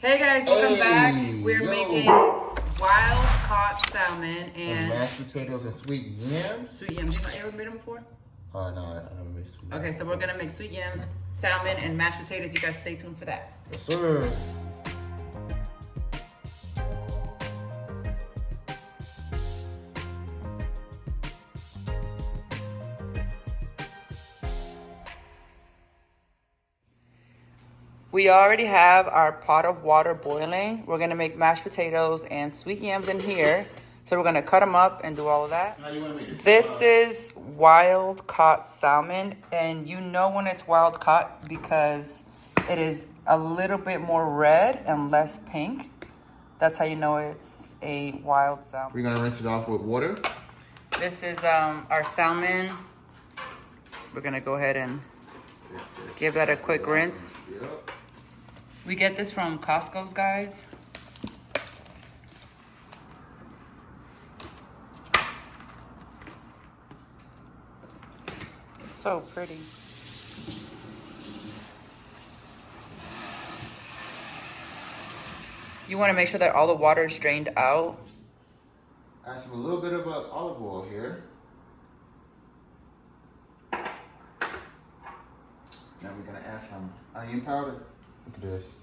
Hey guys, welcome back. We're making wild caught salmon and mashed potatoes and sweet yams. Sweet yams. You ever made them before? No, I never made sweet yams. Okay, so we're gonna make sweet yams, salmon, and mashed potatoes. You guys stay tuned for that. Yes, sir. We already have our pot of water boiling. We're gonna make mashed potatoes and sweet yams in here. So we're gonna cut them up and do all of that. This is wild caught salmon, and you know when it's wild caught because it is a little bit more red and less pink. That's how you know it's a wild salmon. We're gonna rinse it off with water. This is our salmon. We're gonna go ahead and give that a quick rinse. Yep. We get this from Costco's, guys. So pretty. You want to make sure that all the water is drained out. Add some a little bit of olive oil here. Now we're gonna add some onion powder. Look at this.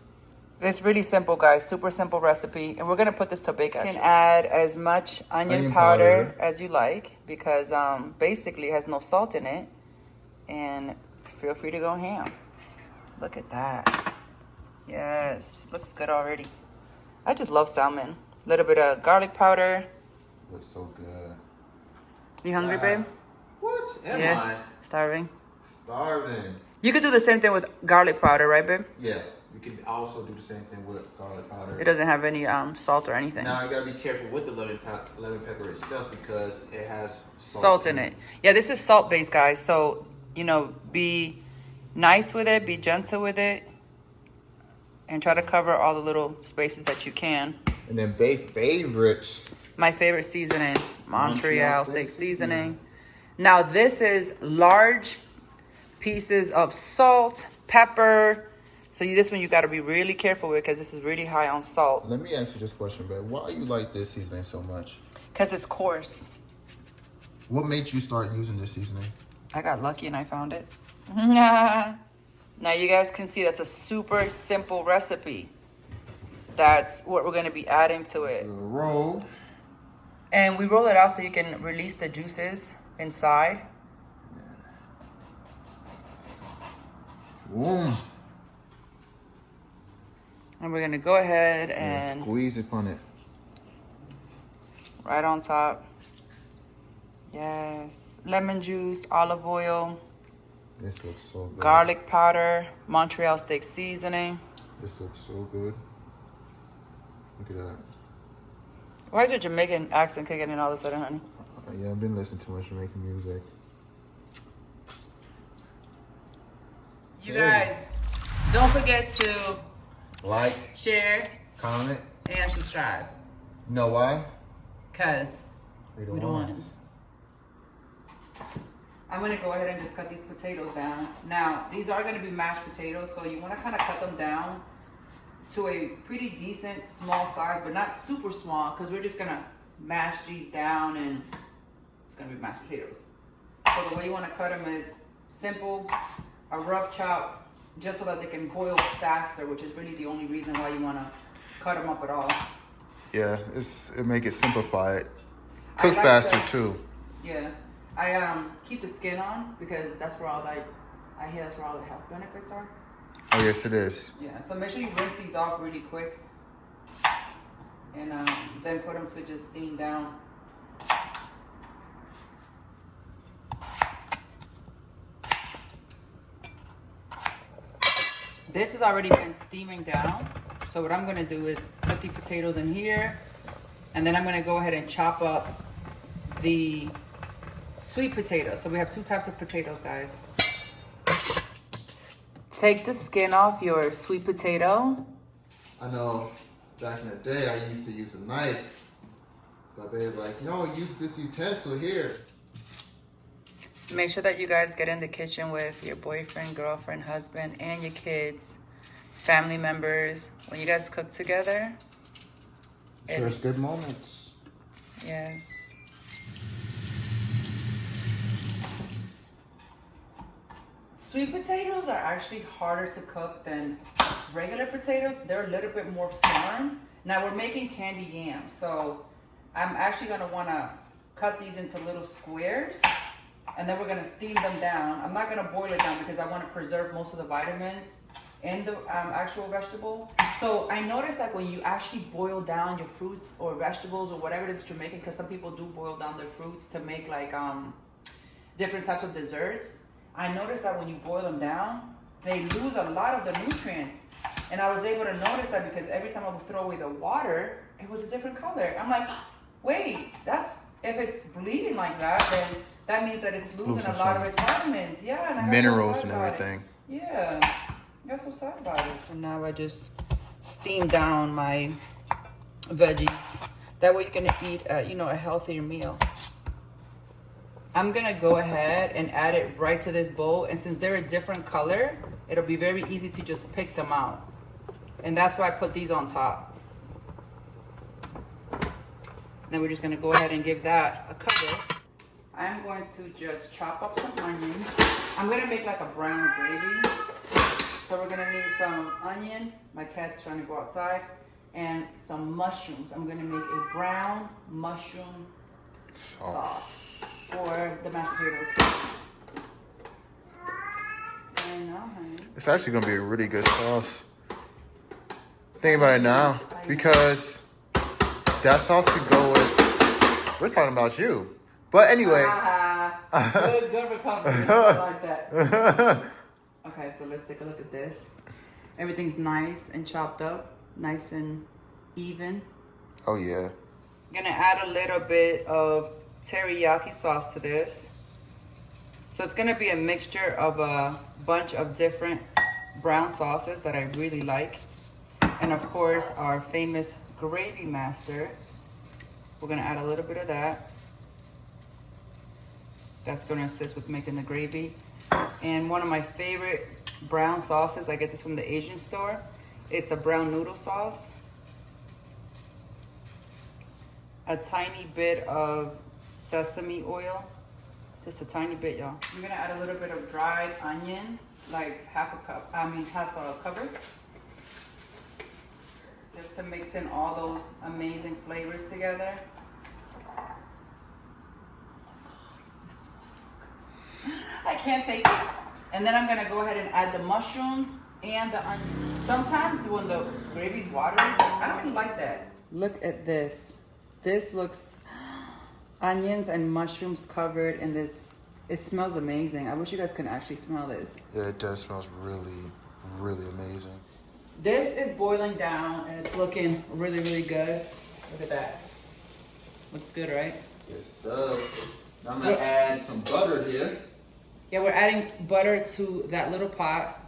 It's really simple, guys. Super simple recipe. And we're going to put this to bake. You can add as much onion powder as you like because basically it has no salt in it. And feel free to go ham. Look at that. Yes, looks good already. I just love salmon. A little bit of garlic powder. Looks so good. You hungry, babe? What? Am I? Starving. Starving. You could do the same thing with garlic powder, right, babe? Yeah. We can also do the same thing with garlic powder. It doesn't have any salt or anything. Now you gotta be careful with the lemon pepper itself because it has salt in it. Yeah, this is salt based, guys. So, you know, be nice with it, be gentle with it, and try to cover all the little spaces that you can. And then Babe's favorites. My favorite seasoning, Montreal steak seasoning. Now this is large pieces of salt, pepper. So this one you got to be really careful with because this is really high on salt. Let me ask you this question, babe. Why you like this seasoning so much? Because it's coarse. What made you start using this seasoning? I got lucky and I found it. Now you guys can see that's a super simple recipe. That's what we're going to be adding to it. Roll. And we roll it out so you can release the juices inside. Boom. And we're going to go ahead and squeeze upon it. Right on top. Yes. Lemon juice, olive oil. This looks so good. Garlic powder, Montreal steak seasoning. This looks so good. Look at that. Why is your Jamaican accent kicking in all of a sudden, honey? Yeah, I've been listening to much Jamaican music. You guys, don't forget to like, share, comment, and subscribe. You know why? Because we don't want it. I'm going to go ahead and just cut these potatoes down. Now, these are going to be mashed potatoes, so you want to kind of cut them down to a pretty decent small size, but not super small, because we're just going to mash these down and it's going to be mashed potatoes. So the way you want to cut them is simple, a rough chop, just so that they can boil faster, which is really the only reason why you want to cut them up at all. Yeah, it make it simplified. Cook faster too. Yeah, I keep the skin on because that's where I hear that's where all the health benefits are. Oh yes, it is. Yeah, so make sure you rinse these off really quick, and then put them to just steam down. This has already been steaming down. So what I'm gonna do is put the potatoes in here, and then I'm gonna go ahead and chop up the sweet potatoes. So we have two types of potatoes, guys. Take the skin off your sweet potato. I know back in the day I used to use a knife, but they were like, no, use this utensil here. Make sure that you guys get in the kitchen with your boyfriend, girlfriend, husband, and your kids family members, when you guys cook together. There's good moments. Yes. Sweet potatoes are actually harder to cook than regular potatoes. They're a little bit more firm. Now we're making candied yams, so I'm actually gonna wanna cut these into little squares, and then we're gonna steam them down. I'm not gonna boil it down because I wanna preserve most of the vitamins in the actual vegetable. So I noticed that when you actually boil down your fruits or vegetables or whatever it is that you're making, because some people do boil down their fruits to make like different types of desserts. I noticed that when you boil them down, they lose a lot of the nutrients. And I was able to notice that because every time I would throw away the water, it was a different color. I'm like, wait, that's, if it's bleeding like that, then that means that it's losing a lot of its vitamins. Yeah, and I got minerals so sad and about everything. it. Yeah, I got so sad about it. And now I just steam down my veggies. That way you can eat, a healthier meal. I'm gonna go ahead and add it right to this bowl, and since they're a different color, it'll be very easy to just pick them out. And that's why I put these on top. Then we're just gonna go ahead and give that a cover. I'm going to just chop up some onions. I'm gonna make like a brown gravy. So we're gonna need some onion. My cat's trying to go outside. And some mushrooms. I'm gonna make a brown mushroom sauce for the mashed potatoes. And now, honey. It's actually gonna be a really good sauce. Think about it now, because that sauce could go with. We're talking about you, but anyway. Good recovery. I like that. Okay, so let's take a look at this. Everything's nice and chopped up, nice and even. Oh yeah. I'm gonna add a little bit of teriyaki sauce to this. So it's gonna be a mixture of a bunch of different brown sauces that I really like. And of course, our famous gravy master. We're gonna add a little bit of that. That's gonna assist with making the gravy. And one of my favorite brown sauces, I get this from the Asian store. It's a brown noodle sauce. A tiny bit of sesame oil. Just a tiny bit, y'all. I'm gonna add a little bit of dried onion, like half a cover. Just to mix in all those amazing flavors together. It smells so good. I can't take it. And then I'm gonna go ahead and add the mushrooms and the onion. Sometimes when the gravy's watery, I don't really like that. Look at this. This looks onions and mushrooms covered in this. It smells amazing. I wish you guys could actually smell this. Yeah, it does. Smells really, really amazing. This is boiling down and it's looking really, really good. Look at that. Looks good, right? Yes, it does. Now I'm gonna add some butter here. Yeah, we're adding butter to that little pot.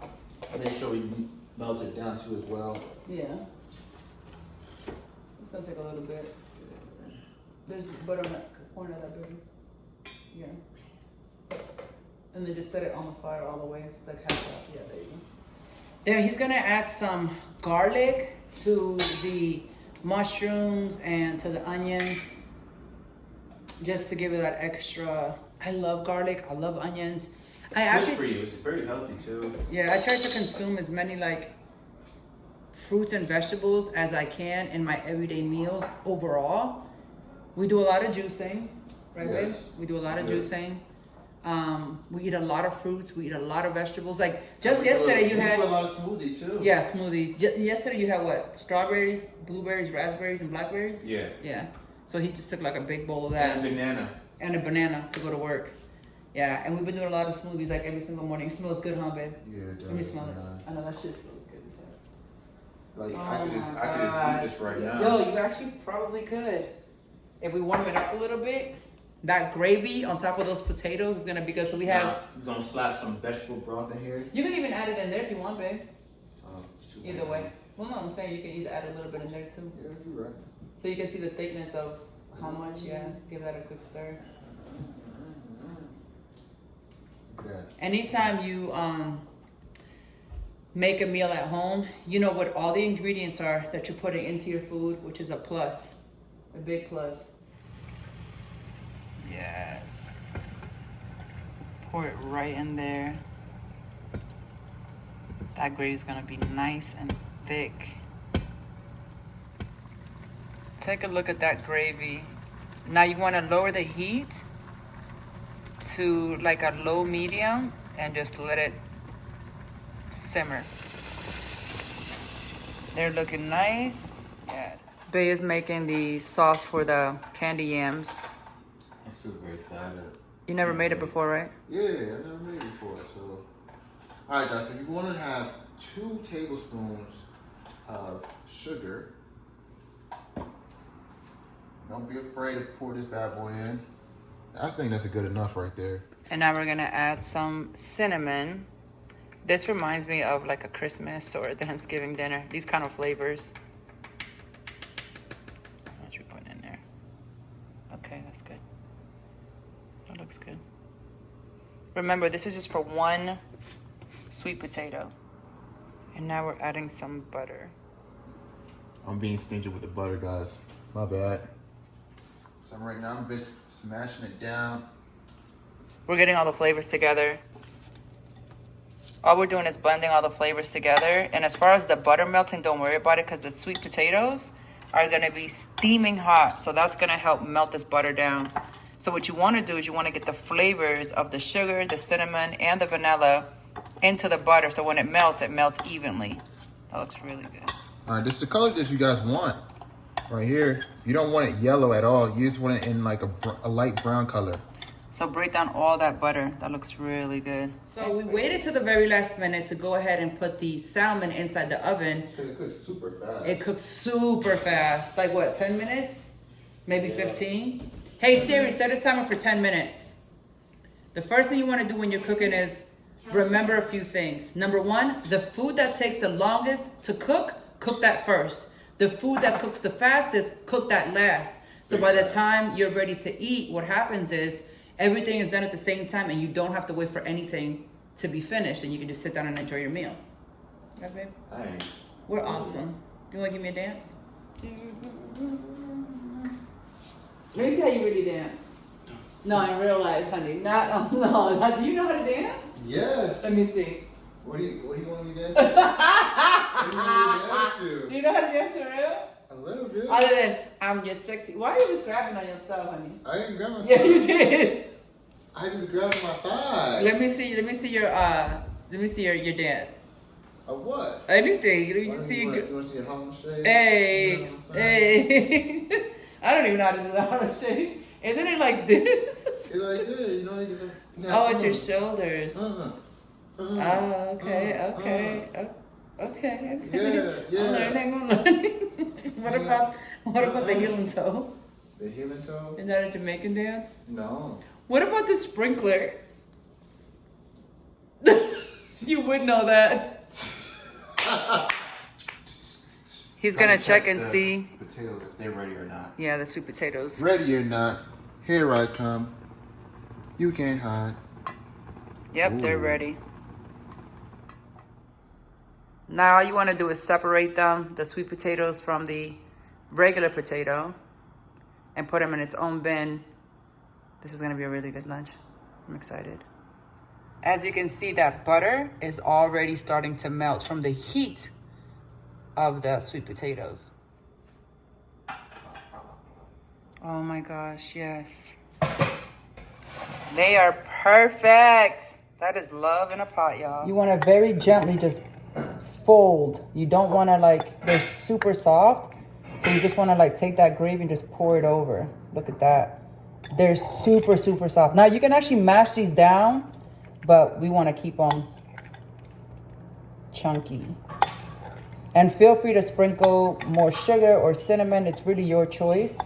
Make sure we melt it down too as well. Yeah. It's gonna take a little bit. There's butter on that corner of that building. Yeah. And then just set it on the fire all the way. It's like half up. Yeah, there you go. Then he's gonna add some garlic to the mushrooms and to the onions. Just to give it that extra. I love garlic, I love onions. Good for you, it's very healthy too. Yeah, I try to consume as many like fruits and vegetables as I can in my everyday meals overall. We do a lot of juicing, right, babe? We do a lot of juicing. We eat a lot of fruits. We eat a lot of vegetables. Like just yesterday, you had a lot of smoothie too. Yeah, smoothies. Yesterday you had what? Strawberries, blueberries, raspberries, and blackberries. Yeah. Yeah. So he just took like a big bowl of that. And banana. And a banana to go to work. Yeah, and we've been doing a lot of smoothies like every single morning. It smells good, huh, babe? Yeah, it does. Let me smell it. I know that shit smells good as hell. Like I could just eat this right now. Yo, you actually probably could. If we warm it up a little bit, that gravy on top of those potatoes is gonna be good. So we have. Now, we're gonna slap some vegetable broth in here. You can even add it in there if you want, babe. It's too Either way. Well, no, I'm saying you can either add a little bit in there too. Yeah, you're right. So you can see the thickness of how much. Yeah, give that a quick stir. Yeah. Anytime you make a meal at home, you know what all the ingredients are that you're putting into your food, which is a plus, a big plus. Yes. Pour it right in there. That gravy is gonna be nice and thick. Take a look at that gravy. Now you wanna lower the heat to like a low medium and just let it simmer. They're looking nice. Yes. Bay is making the sauce for the candy yams. I'm super excited. You never made it before, right? Yeah, I never made it before. So, all right, guys. So you want to have 2 tablespoons of sugar. Don't be afraid to pour this bad boy in. I think that's good enough right there. And now we're gonna add some cinnamon. This reminds me of like a Christmas or a Thanksgiving dinner. These kind of flavors. How much we putting in there? Okay, that's good. That looks good. Remember, this is just for 1 sweet potato. And now we're adding some butter. I'm being stingy with the butter, guys. My bad. So right now I'm just smashing it down. We're getting all the flavors together. All we're doing is blending all the flavors together. And as far as the butter melting, don't worry about it because the sweet potatoes are gonna be steaming hot. So that's gonna help melt this butter down. So what you wanna do is you wanna get the flavors of the sugar, the cinnamon, and the vanilla into the butter. So when it melts evenly. That looks really good. All right, this is the color that you guys want. Right here. You don't want it yellow at all. You just want it in like a light brown color. So break down all that butter. That looks really good. So we waited till the very last minute to go ahead and put the salmon inside the oven. Because it cooks super fast. It cooks super fast. Like what, 10 minutes? Maybe 15? Hey Siri, set a timer for 10 minutes. The first thing you want to do when you're cooking is remember a few things. Number 1, the food that takes the longest to cook that first. The food that cooks the fastest, cook that last. So by the time you're ready to eat, what happens is everything is done at the same time and you don't have to wait for anything to be finished and you can just sit down and enjoy your meal. Yeah, babe? Nice. We're awesome. You want to give me a dance? Let me see how you really dance. No, in real life, honey. Not, no. Do you know how to dance? Yes. Let me see. What do you want me to dance to? What do you want me to dance to? Do you know how to dance for real? A little bit. Other than, I'm just sexy. Why are you just grabbing on yourself, honey? I didn't grab myself. Yeah, you did. I just grabbed my thigh. Let me see your dance. Of what? Anything. Let me What just do see you you. want to see a Harlem Shake? Hey, You know what I'm saying? hey. I don't even know how to do the Harlem Shake. Isn't it like this? It's like this, you know. You Oh, it's your shoulders. Oh, okay. Yeah. I'm learning. What about the heel and toe? The heel and toe? Is that a Jamaican dance? No. What about the sprinkler? You would know that. He's gonna check and see. Potatoes, if they're ready or not. Yeah, the sweet potatoes. Ready or not, here I come. You can't hide. Yep, they're Ooh. ready. Now all you want to do is separate them, the sweet potatoes from the regular potato, and put them in its own bin. This is going to be a really good lunch. I'm excited. As you can see, that butter is already starting to melt from the heat of the sweet potatoes. Oh my gosh, yes. They are perfect. That is love in a pot, y'all. You want to very gently just fold. You don't want to they're super soft. So you just want to take that gravy and just pour it over. Look at that. They're super, super soft. Now you can actually mash these down, but we want to keep them chunky. And feel free to sprinkle more sugar or cinnamon. It's really your choice.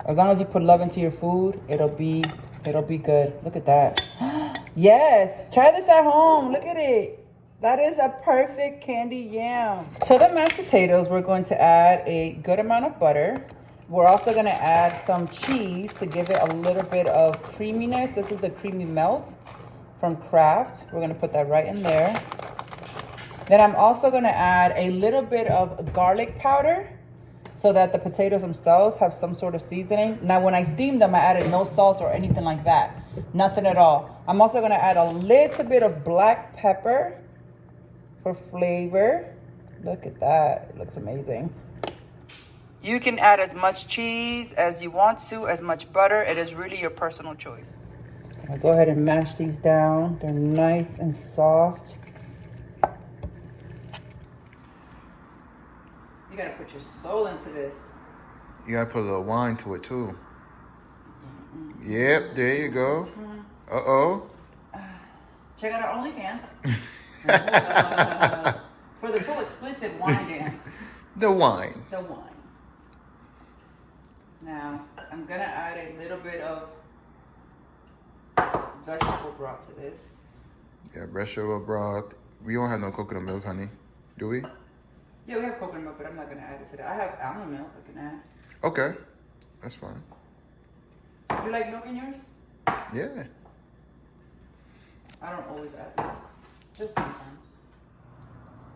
As long as you put love into your food, it'll be good. Look at that. Yes, try this at home. Look at it. That is a perfect candy yam. To the mashed potatoes, we're going to add a good amount of butter. We're also gonna add some cheese to give it a little bit of creaminess. This is the creamy melt from Kraft. We're gonna put that right in there. Then I'm also gonna add a little bit of garlic powder so that the potatoes themselves have some sort of seasoning. Now, when I steamed them, I added no salt or anything like that. Nothing at all. I'm also gonna add a little bit of black pepper for flavor. Look at that, it looks amazing. You can add as much cheese as you want to, as much butter. It is really your personal choice. I'll go ahead and mash these down. They're nice and soft. You gotta put your soul into this. You gotta put a little wine to it too. Yep, there you go. Uh-oh. Check out our OnlyFans. For the full explicit wine dance. The wine. The wine. Now, I'm gonna add a little bit of vegetable broth to this. Yeah, vegetable broth. We don't have no coconut milk, honey. Do we? Yeah, we have coconut milk, but I'm not gonna add it to that. I have almond milk I can add. Okay, that's fine. You like milk in yours? Yeah. I don't always add milk, just sometimes.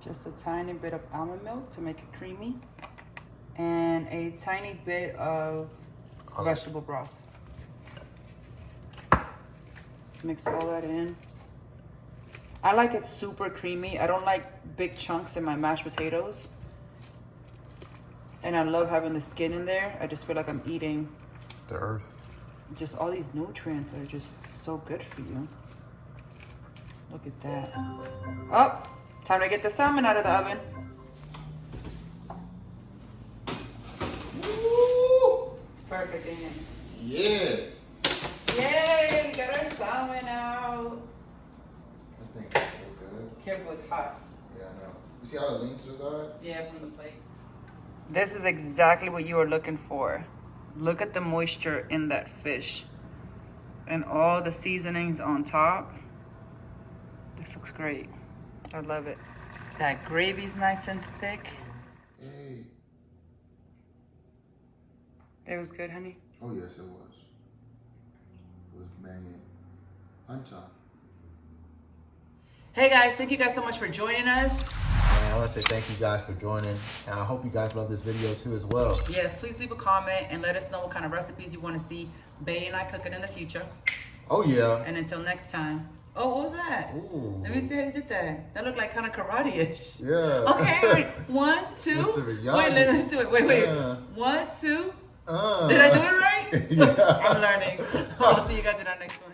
Just a tiny bit of almond milk to make it creamy, and a tiny bit of vegetable broth. Mix all that in. I like it super creamy. I don't like big chunks in my mashed potatoes. And I love having the skin in there. I just feel like I'm eating The earth. just all these nutrients are just so good for you. Look at that. Oh, time to get the salmon out of the oven. Woo! It's perfect, ain't it? Yeah. Yay, we got our salmon out. I think it's so good. Careful, it's hot. Yeah, I know. You see how it leans to the side? Yeah, from the plate. This is exactly what you are looking for. Look at the moisture in that fish. And all the seasonings on top. This looks great. I love it. That gravy's nice and thick. Hey. It was good, honey. Oh, yes, it was. It was banging. Hunter. Hey guys, thank you guys so much for joining us. I want to say thank you guys for joining. And I hope you guys love this video too as well. Yes, please leave a comment and let us know what kind of recipes you want to see Bay and I cooking in the future. Oh, yeah. And until next time. Oh, what was that? Ooh. Let me see how you did that. That looked like kind of karate-ish. Yeah. Okay, wait. 1, 2. Mr. Wait, Miyagi. let's do it. Wait. Yeah. 1, 2. Did I do it right? Yeah. I'm learning. I'll see you guys in our next one.